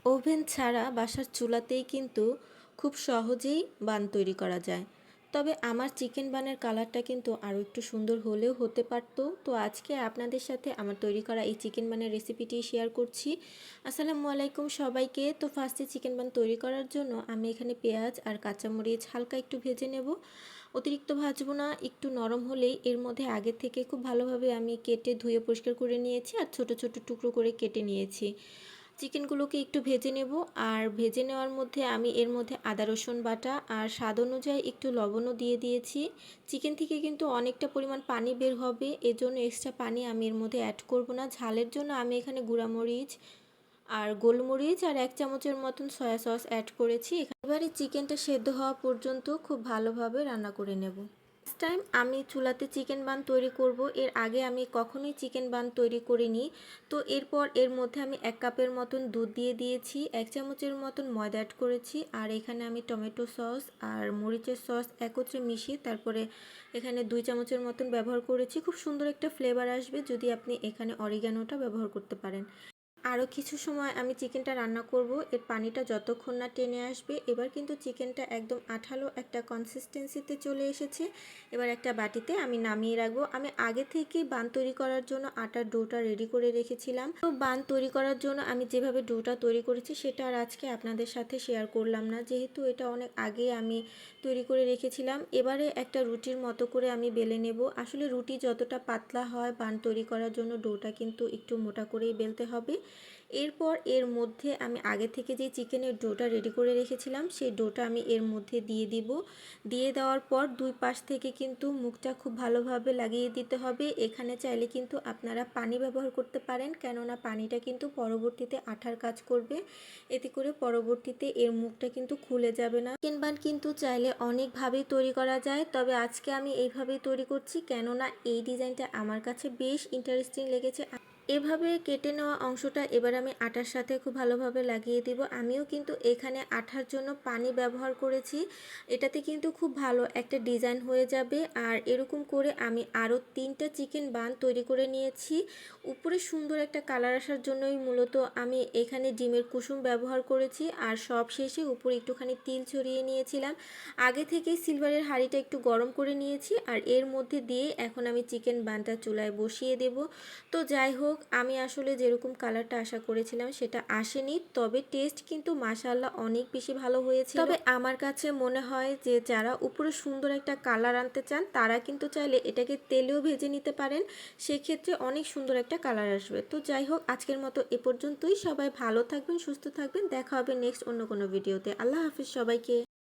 Oven ছাড়া বাসার চুলাতেই কিন্তু খুব সহজেই বান তৈরি করা যায়। তবে আমার চিকেন বানের কালারটা কিন্তু আরও একটু সুন্দর হলেও হতে পারতো। তো আজকে আপনাদের সাথে আমার তৈরি করা এই চিকেন বানের রেসিপিটি শেয়ার করছি। আসসালামু আলাইকুম সবাইকে। তো ফার্স্টে চিকেন বান তৈরি করার জন্য আমি এখানে পেঁয়াজ আর কাঁচামরিচ হালকা একটু ভেজে নেব। অতিরিক্ত ভাজবো না, একটু নরম হলেই এর মধ্যে আগে থেকে খুব ভালোভাবে আমি কেটে ধুয়ে পরিষ্কার করে নিয়েছি আর ছোট ছোট টুকরো করে কেটে নিয়েছি। চিকেনগুলোকে একটু ভেজে নেব, আর ভেজে নেওয়ার মধ্যে আমি এর মধ্যে আদা রসুন বাটা আর স্বাদ অনুযায়ী একটু লবণও দিয়ে দিয়েছি। চিকেন থেকে কিন্তু অনেকটা পরিমাণ পানি বের হবে, এজন্য এক্সট্রা পানি আমি এর মধ্যে অ্যাড করব না। ঝালের জন্য আমি এখানে গুঁড়ামরিচ আর গোলমরিচ আর 1 চামচের মতন সয়া সস অ্যাড করেছি। এবারে চিকেনটা সেদ্ধ হওয়া পর্যন্ত খুব ভালোভাবে রান্না করে নেব। নেক্সট টাইম আমি চুলাতে চিকেন বান তৈরি করব, এর আগে আমি কখনোই চিকেন বান তৈরি করিনি। তো এরপর এর মধ্যে আমি 1 কাপের মতন দুধ দিয়ে দিয়েছি, 1 চামচের মতন ময়দা অ্যাড করেছি, আর এখানে আমি টমেটো সস আর মরিচের সস একত্রে মিশিয়ে তারপরে এখানে 2 চামচের মতন ব্যবহার করেছি। খুব সুন্দর একটা ফ্লেভার আসবে যদি আপনি এখানে অরিগ্যানোটা ব্যবহার করতে পারেন। আরও কিছু সময় আমি চিকেনটা রান্না করব, এর পানিটা যতক্ষণ না টেনে আসবে। এবার কিন্তু চিকেনটা একদম আঠালো একটা কনসিস্টেন্সিতে চলে এসেছে। এবার একটা বাটিতে আমি নামিয়ে রাখবো। আমি আগে থেকেই বান তৈরি করার জন্য আটার ডোটা রেডি করে রেখেছিলাম। তো বান তৈরি করার জন্য আমি যেভাবে ডোটা তৈরি করেছি সেটা আর আজকে আপনাদের সাথে শেয়ার করলাম না, যেহেতু এটা অনেক আগে আমি তৈরি করে রেখেছিলাম। এবারে একটা রুটির মতো করে আমি বেলে নেব। আসলে রুটি যতটা পাতলা হয় বান তৈরি করার জন্য ডোটা কিন্তু একটু মোটা করেই বেলতে হবে। এরপর এর মধ্যে আমি আগে থেকে যে চিকেনের ডোটা রেডি করে রেখেছিলাম সেই ডোটা আমি এর মধ্যে দিয়ে দিব। দিয়ে দেওয়ার পর দুই পাশ থেকে কিন্তু মুখটা খুব ভালোভাবে লাগিয়ে দিতে হবে। এখানে চাইলে কিন্তু আপনারা পানি ব্যবহার করতে পারেন, কেননা পানিটা কিন্তু পরবর্তীতে আঠার কাজ করবে, এতে করে পরবর্তীতে এর মুখটা কিন্তু খুলে যাবে না। চিকেন বান কিন্তু চাইলে অনেকভাবেই তৈরি করা যায়, তবে আজকে আমি এইভাবেই তৈরি করছি, কেননা এই ডিজাইনটা আমার কাছে বেশ ইন্টারেস্টিং লেগেছে। এভাবে কেটে নেওয়া অংশটা এবার আমি আটার সাথে খুব ভালোভাবে লাগিয়ে দিব। আমিও কিন্তু এখানে আঠার জন্য পানি ব্যবহার করেছি, এটাতে কিন্তু খুব ভালো একটা ডিজাইন হয়ে যাবে। আর এরকম করে আমি আরও 3টা চিকেন বান তৈরি করে নিয়েছি। উপরে সুন্দর একটা কালার আসার জন্যই মূলত আমি এখানে ডিমের কুসুম ব্যবহার করেছি, আর সব শেষে উপরে একটুখানি তিল ছড়িয়ে নিয়েছিলাম। আগে থেকেই সিলভারের হাঁড়িটা একটু গরম করে নিয়েছি, আর এর মধ্যে দিয়ে এখন আমি চিকেন বানটা চুলায় বসিয়ে দেব। তো যাই হোক, আমি আসলে যেরকম কালারটা আশা করেছিলাম সেটা আসেনি, তবে টেস্ট কিন্তু মাশাআল্লাহ অনেক বেশি ভালো হয়েছিল। তবে আমার কাছে মনে হয় যে যারা উপরে সুন্দর একটা কালার আনতে চান তারা কিন্তু চাইলে এটাকে তেলেও ভেজে নিতে পারেন, সেক্ষেত্রে অনেক সুন্দর একটা কালার আসবে। তো যাই হোক, আজকের মতো এ পর্যন্তই। সবাই ভালো থাকবেন, সুস্থ থাকবেন, দেখা হবে নেক্সট অন্য কোনো ভিডিওতে। আল্লাহ হাফিজ সবাইকে।